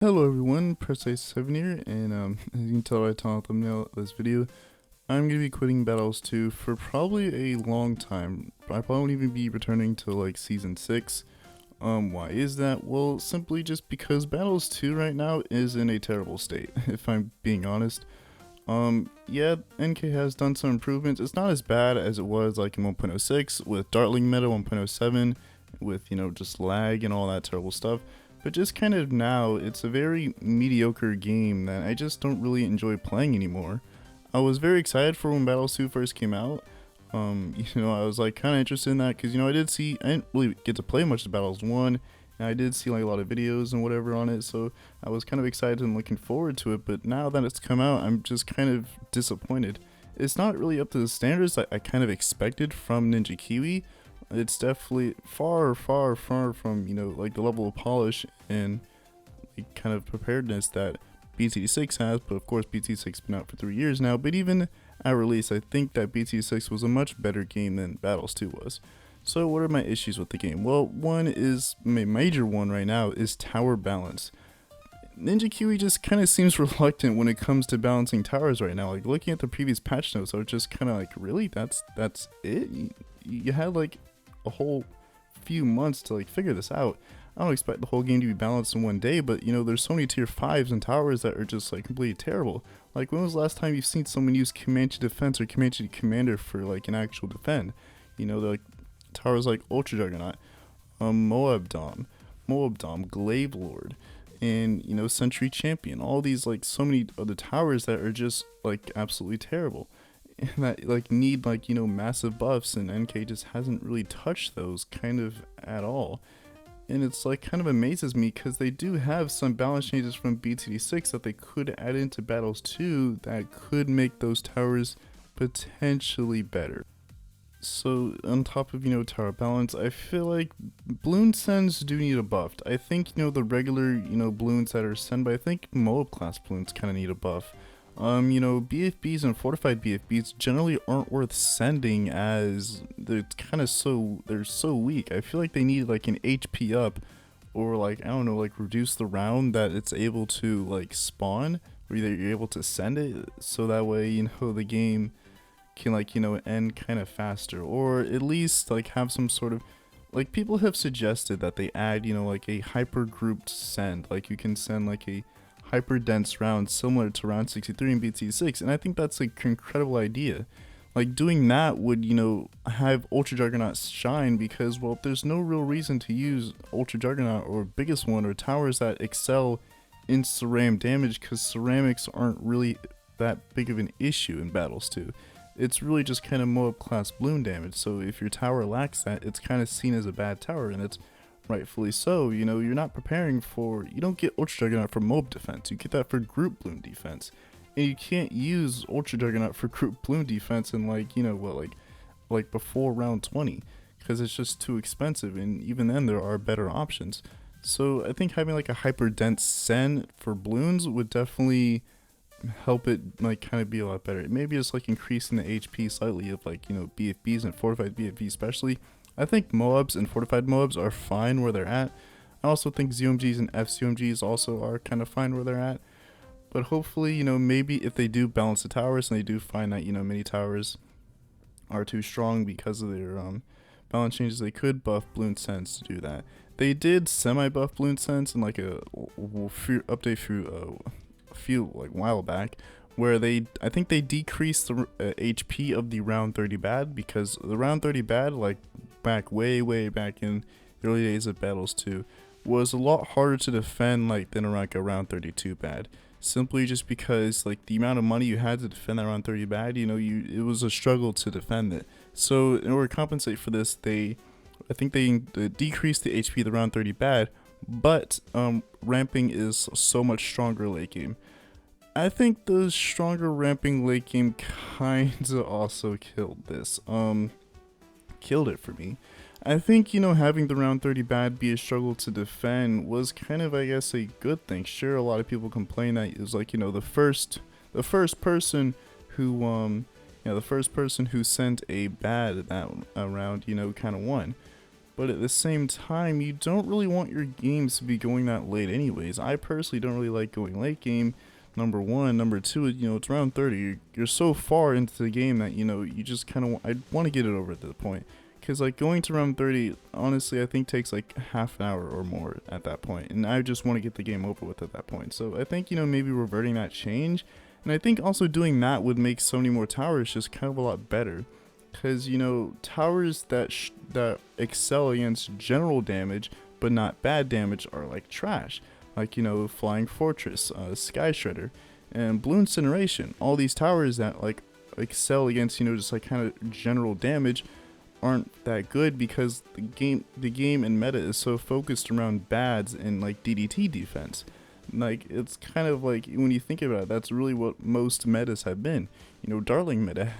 Hello everyone, Precise7 here, and as you can tell by the title and thumbnail of this video, I'm going to be quitting Battles 2 for probably a long time. I probably won't even be returning to like Season 6. Why is that? Well, simply just because Battles 2 right now is in a terrible state, if I'm being honest. Yeah, NK has done some improvements. It's not as bad as it was like in 1.06 with Dartling meta 1.07 with, just lag and all that terrible stuff. But just kind of now, it's a very mediocre game that I just don't really enjoy playing anymore. I was very excited for when Battles 2 first came out. I was like kind of interested in that because, I didn't really get to play much of Battles 1. And I did see like a lot of videos and whatever on it, so I was kind of excited and looking forward to it. But now that it's come out, I'm just kind of disappointed. It's not really up to the standards that I kind of expected from Ninja Kiwi. It's definitely far from, like the level of polish and like, kind of preparedness that BT6 has. But of course, BT6 has been out for 3 years now. But even at release, I think that BT6 was a much better game than Battles 2 was. So what are my issues with the game? Well, one is, my major one right now, is tower balance. Ninja Kiwi just kind of seems reluctant when it comes to balancing towers right now. Like looking at the previous patch notes, I was just kind of like, really? That's it? You had like a whole few months to like figure this out. I don't expect the whole game to be balanced in one day, but there's so many tier 5s and towers that are just like completely terrible. Like when was the last time you've seen someone use Comanche Defense or Comanche Commander for like an actual defend? They're like towers like Ultra Juggernaut, Moab Dom, Glaive Lord, and Century Champion. All these like so many other towers that are just like absolutely terrible. And that like need like massive buffs, and NK just hasn't really touched those kind of at all. And it's like kind of amazes me because they do have some balance changes from BTD6 that they could add into Battles 2 that could make those towers potentially better. So on top of tower balance, I feel like balloon sends do need a buff. I think the regular balloons that are sent, but I think Moab class balloons kind of need a buff. BFBs and fortified BFBs generally aren't worth sending as they're so weak. I feel like they need like an HP up, or like I don't know, like reduce the round that it's able to like spawn, or either you're able to send it so that way the game can like end kind of faster, or at least like have some sort of like people have suggested that they add like a hyper grouped send, like you can send like a hyper dense round similar to round 63 in BT6, and I think that's like an incredible idea. Like doing that would have Ultra Juggernaut shine, because well, there's no real reason to use Ultra Juggernaut or biggest one or towers that excel in ceram damage, because ceramics aren't really that big of an issue in Battles 2. It's really just kind of Moab class balloon damage, so if your tower lacks that, it's kind of seen as a bad tower, and it's rightfully so. You're not preparing for, you don't get Ultra Juggernaut for Moab defense, you get that for group balloon defense. And you can't use Ultra Juggernaut for group balloon defense in like before round 20, because it's just too expensive, and even then there are better options. So I think having like a hyper dense Sen for balloons would definitely help it like kind of be a lot better. Maybe just like increasing the HP slightly of like BFBs and fortified BFBs especially. I think Moabs and fortified Moabs are fine where they're at. I also think ZOMGs and FCOMGs also are kind of fine where they're at. But hopefully, maybe if they do balance the towers and they do find that, many towers are too strong because of their balance changes, they could buff Balloon Sense to do that. They did semi-buff Balloon Sense in like a update through a few like while back, where I think they decreased the HP of the round 30 bad, because the round 30 bad, like way back in the early days of Battles 2, was a lot harder to defend like than like a round 32 bad, simply just because like the amount of money you had to defend that round 30 bad, it was a struggle to defend it. So in order to compensate for this, I think they decreased the HP of the round 30 bad, but ramping is so much stronger late game. I think the stronger ramping late game kinda also killed this. Killed it for me. I think, having the round 30 bad be a struggle to defend was kind of, I guess, a good thing. Sure, a lot of people complain that it was like, the first person who, the first person who sent a bad that round, kind of won. but at the same time, you don't really want your games to be going that late anyways. I personally don't really like going late game, number one. Number two, it's around 30. You're so far into the game that, you just kind of, I want to get it over at that point. Because, like, going to round 30, honestly, I think takes, like, half an hour or more at that point. And I just want to get the game over with at that point. So I think, maybe reverting that change. And I think also doing that would make so many more towers just kind of a lot better. Because, towers that excel against general damage, but not bad damage, are, like, trash. Like, Flying Fortress, Sky Shredder, and Blue Incineration. All these towers that, like, excel against, just, like, kind of general damage aren't that good because the game and meta is so focused around bads and like DDT defense. Like, it's kind of like, when you think about it, that's really what most metas have been. Darling meta,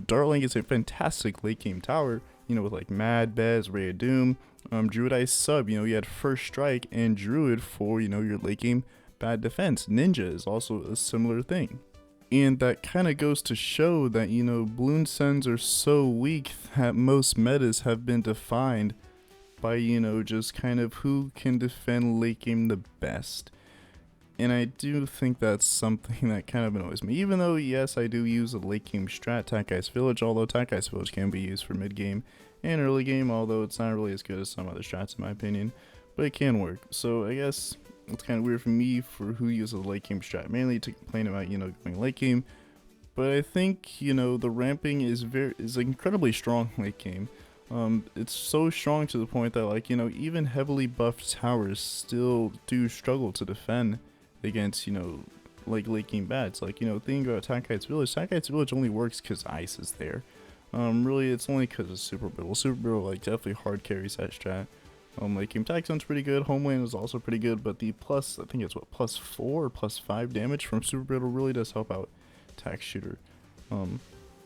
Darling is a fantastic late game tower, with like Mad, Bez, Ray of Doom, Druid Ice sub, you had First Strike and Druid for, your late game bad defense. Ninja is also a similar thing. And that kind of goes to show that, Bloon Sens are so weak that most metas have been defined by, just kind of who can defend late game the best. And I do think that's something that kind of annoys me. Even though, yes, I do use a late game strat, Takai's Village, although Takai's Village can be used for mid game and early game, although it's not really as good as some other strats in my opinion. But it can work. So I guess it's kind of weird for me for who uses late game strat, mainly to complain about, going late game. But I think, the ramping is incredibly strong late game. It's so strong to the point that, like, even heavily buffed towers still do struggle to defend against, like late game bads. Like, thinking about Takai's Village only works because ice is there. Really, it's only because of Super Brittle. Super Brittle, like, definitely hard carries that strat. Late game Tack Zone's pretty good, Homeland is also pretty good, but the plus, I think it's what, +4 or +5 damage from Super Brittle really does help out Tack Shooter a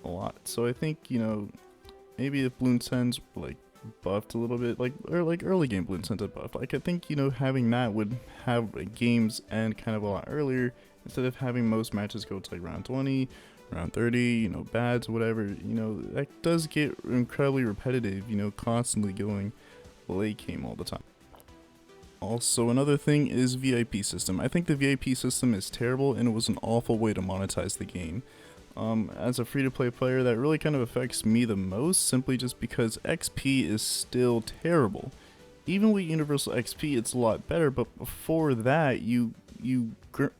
lot. So I think, maybe if Bloon Sens like buffed a little bit, like, or like early game Bloon Sens buffed, like, I think, having that would have games end kind of a lot earlier instead of having most matches go to like round 20, round 30, bads, whatever. That does get incredibly repetitive, constantly going late game all the time. Also, another thing is VIP system. I think the VIP system is terrible and it was an awful way to monetize the game. As a free-to-play player, that really kind of affects me the most, simply just because XP is still terrible. Even with Universal XP, it's a lot better, but before that, you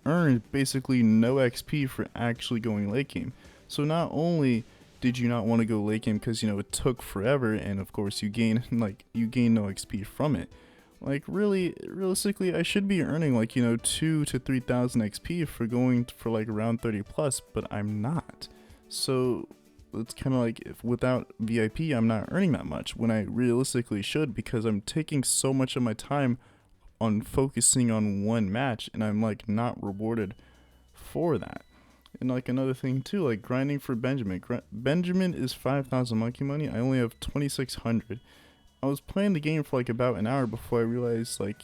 earned basically no XP for actually going late game. So not only did you not want to go late game because, it took forever, and of course you gain no XP from it. Like, realistically, I should be earning like, 2,000 to 3,000 XP for going for like around 30 plus, but I'm not. So it's kind of like, if without VIP, I'm not earning that much when I realistically should, because I'm taking so much of my time on focusing on one match and I'm like not rewarded for that. And like another thing too, like grinding for Benjamin. Benjamin is 5,000 monkey money. I only have 2,600. I was playing the game for like about an hour before I realized, like,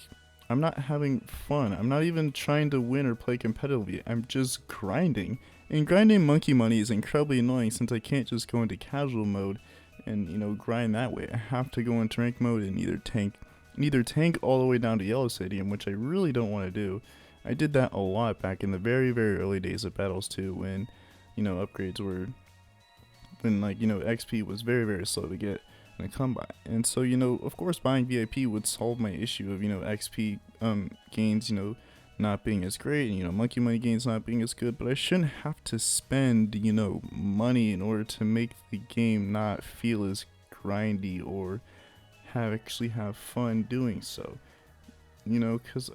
I'm not having fun. I'm not even trying to win or play competitively. I'm just grinding. And grinding monkey money is incredibly annoying since I can't just go into casual mode and, grind that way. I have to go into rank mode and either tank all the way down to Yellow Stadium, which I really don't want to do. I did that a lot back in the very, very early days of battles too, when, upgrades were, when like, XP was very, very slow to get and come by. And so, of course buying VIP would solve my issue of, XP gains, not being as great, and, monkey money gains not being as good, but I shouldn't have to spend, money in order to make the game not feel as grindy or actually have fun doing so. Because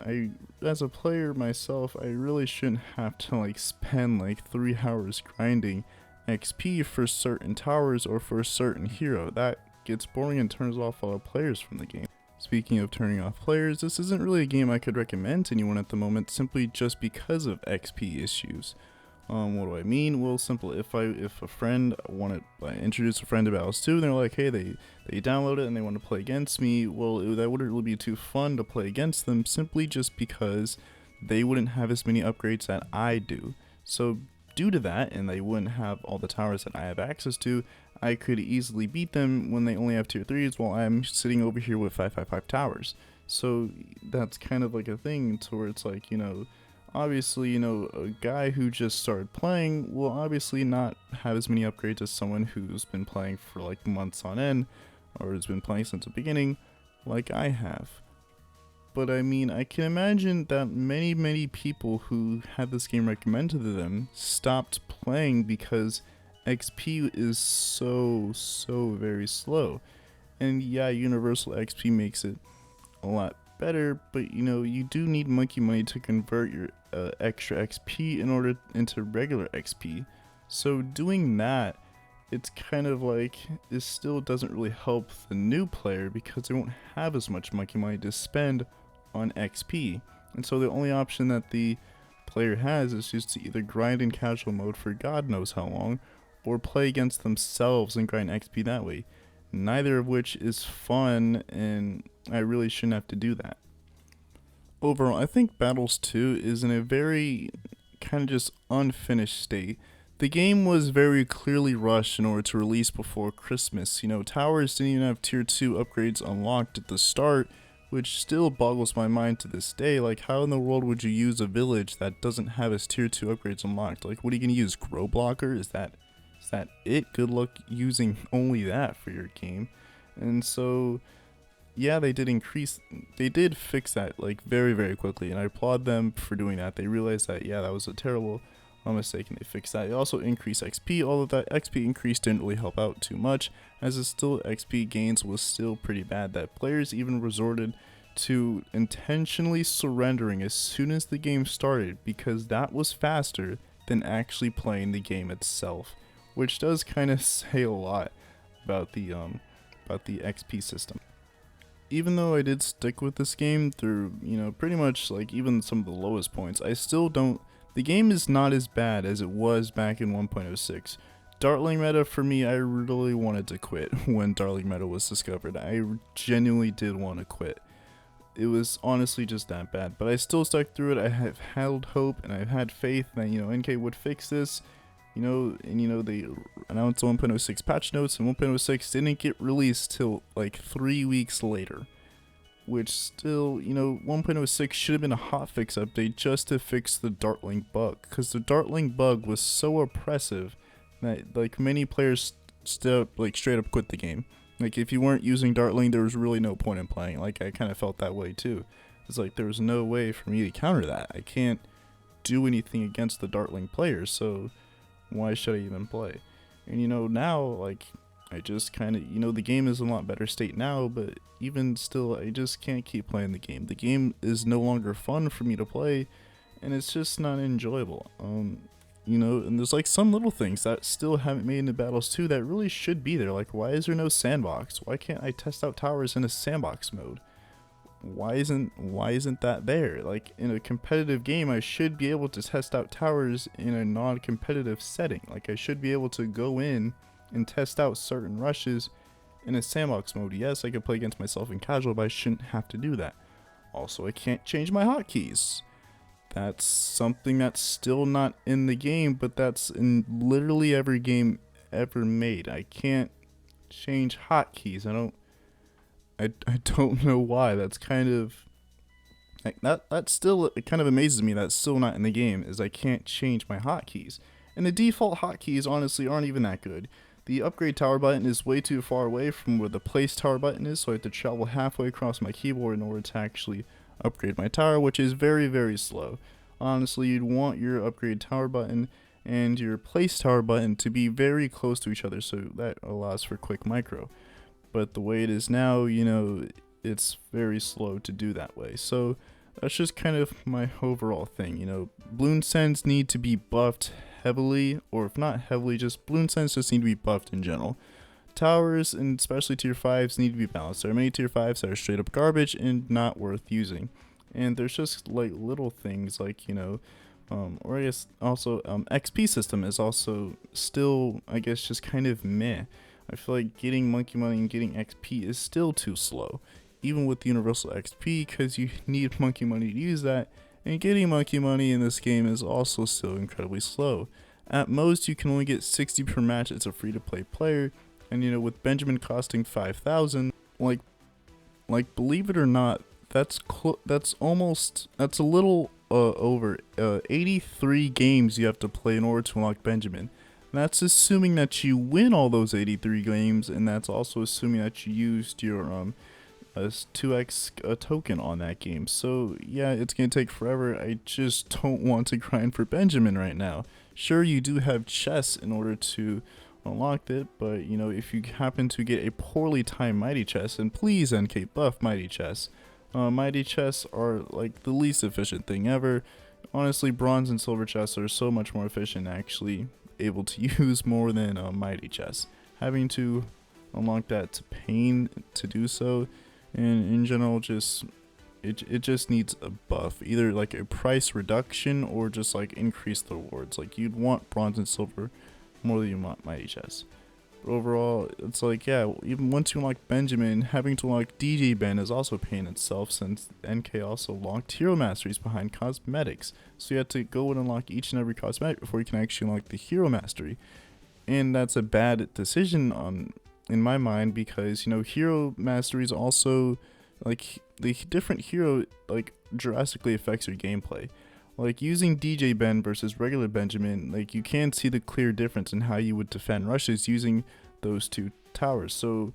as a player myself, I really shouldn't have to like spend like 3 hours grinding XP for certain towers or for a certain hero. That gets boring and turns off all the players from the game. Speaking of turning off players, this isn't really a game I could recommend to anyone at the moment, simply just because of XP issues. What do I mean? Well, simple. If a friend introduce a friend to Battles 2, and they're like, hey, they download it and they want to play against me, well, that wouldn't really be too fun to play against them, simply just because they wouldn't have as many upgrades that I do. So due to that, and they wouldn't have all the towers that I have access to, I could easily beat them when they only have tier 3s while I'm sitting over here with 555 towers. So that's kind of like a thing to where it's like, you know, obviously, you know, a guy who just started playing will obviously not have as many upgrades as someone who's been playing for like months on end or has been playing since the beginning like I have. But I mean, I can imagine that many people who had this game recommended to them stopped playing because XP is so very slow. And yeah, universal XP makes it a lot better, but you know, you do need monkey money to convert your extra XP in order into regular XP. So doing that, it's kind of like, it still doesn't really help the new player because they won't have as much monkey money to spend on XP. And so the only option that the player has is just to either grind in casual mode for God knows how long, or play against themselves and grind XP that way. Neither of which is fun, and I really shouldn't have to do that. Overall, I think Battles 2 is in a very kind of just unfinished state. The game was very clearly rushed in order to release before Christmas. You know, towers didn't even have tier 2 upgrades unlocked at the start, which still boggles my mind to this day. Like, how in the world would you use a village that doesn't have its tier 2 upgrades unlocked? Like, what are you going to use? Grow Blocker? Is that it? Good luck using only that for your game. And so, yeah, they did fix that like very quickly, and I applaud them for doing that. They realized that, yeah, that was a terrible mistake, and they fixed that. They also increased XP, although that XP increase didn't really help out too much, as it's still XP gains was still pretty bad, that players even resorted to intentionally surrendering as soon as the game started because that was faster than actually playing the game itself, which does kind of say a lot about the XP system. Even though I did stick with this game through, you know, pretty much like even some of the lowest points, I still don't. The game is not as bad as it was back in 1.06. Dartling meta, for me, I really wanted to quit when Dartling meta was discovered. I genuinely did want to quit. It was honestly just that bad, but I still stuck through it. I have held hope and I've had faith that, you know, NK would fix this. You know, and you know, they announced 1.06 patch notes, and 1.06 didn't get released till like 3 weeks later. Which still, you know, 1.06 should have been a hotfix update just to fix the Dartling bug, because the Dartling bug was so oppressive that like many players still like straight up quit the game. Like, if you weren't using Dartling, there was really no point in playing. Like, I kind of felt that way too. It's like there was no way for me to counter that. I can't do anything against the Dartling players, so why should I even play? And you know, now, like, I just kind of, you know, the game is in a lot better state now, but even still, I just can't keep playing the game. The game is no longer fun for me to play, and it's just not enjoyable. You know, and there's like some little things that still haven't made into Battles 2 that really should be there. Like, why is there no sandbox? Why can't I test out towers in a sandbox mode? Why isn't that there? Like, in a competitive game, I should be able to test out towers in a non-competitive setting. Like, I should be able to go in and test out certain rushes in a sandbox mode. Yes, I could play against myself in casual, but I shouldn't have to do that. Also, I can't change my hotkeys. That's something that's still not in the game, but that's in literally every game ever made. I can't change hotkeys. I don't know why. That's kind of like that still, it kind of amazes me that's still not in the game, is I can't change my hotkeys. And the default hotkeys honestly aren't even that good. The upgrade tower button is way too far away from where the place tower button is, so I have to travel halfway across my keyboard in order to actually upgrade my tower, which is very slow. Honestly, you'd want your upgrade tower button and your place tower button to be very close to each other, so that allows for quick micro. But the way it is now, you know, it's very slow to do that way. So that's just kind of my overall thing. You know, balloon sends need to be buffed heavily, or if not heavily, just balloon sends just need to be buffed in general. Towers, and especially tier 5s, need to be balanced. There are many tier 5s that are straight up garbage and not worth using. And there's just like little things like, you know, or I guess also XP system is also still, I guess, just kind of meh. I feel like getting monkey money and getting XP is still too slow, even with universal XP, because you need monkey money to use that, and getting monkey money in this game is also still incredibly slow. At most, you can only get 60 per match as a free-to-play player, And you know, with Benjamin costing 5,000, like believe it or not, that's a little over 83 games you have to play in order to unlock Benjamin. And that's assuming that you win all those 83 games, and that's also assuming that you used your 2x token on that game. So yeah, it's gonna take forever. I just don't want to grind for Benjamin right now. Sure, you do have chests in order to unlock it, but you know, if you happen to get a poorly timed mighty chest, and please NK buff mighty chests. Mighty chests are like the least efficient thing ever. Honestly, bronze and silver chests are so much more efficient, actually able to use more than mighty chests. Having to unlock that to pain to do so, and in general, just it just needs a buff, either like a price reduction or just like increase the rewards. Like you'd want bronze and silver more than you want mighty chests. But overall, it's like, yeah, even once you unlock Benjamin, having to unlock DJ Ben is also a pain itself, since NK also locked hero masteries behind cosmetics. So you have to go and unlock each and every cosmetic before you can actually unlock the hero mastery. And that's a bad decision in my mind, because you know, hero masteries also, like, the different hero like drastically affects your gameplay. Like using DJ Ben versus regular Benjamin, like you can see the clear difference in how you would defend rushes using those two towers. So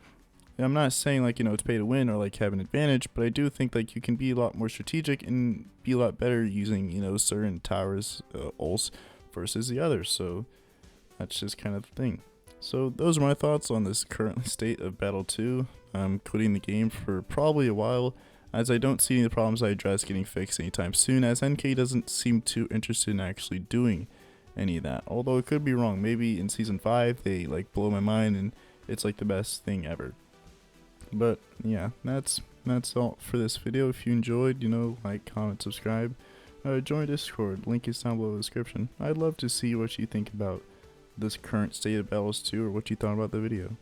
I'm not saying like, you know, it's pay to win or like have an advantage, but I do think like you can be a lot more strategic and be a lot better using, you know, certain towers ults versus the others. So that's just kind of the thing. So those are my thoughts on this current state of Battle 2. I'm quitting the game for probably a while, as I don't see any of the problems I addressed getting fixed anytime soon, as NK doesn't seem too interested in actually doing any of that. Although it could be wrong. Maybe in Season 5 they like blow my mind and it's like the best thing ever. But yeah, that's all for this video. If you enjoyed, you know, like, comment, subscribe. Join Discord, link is down below in the description. I'd love to see what you think about this current state of Battles 2, or what you thought about the video.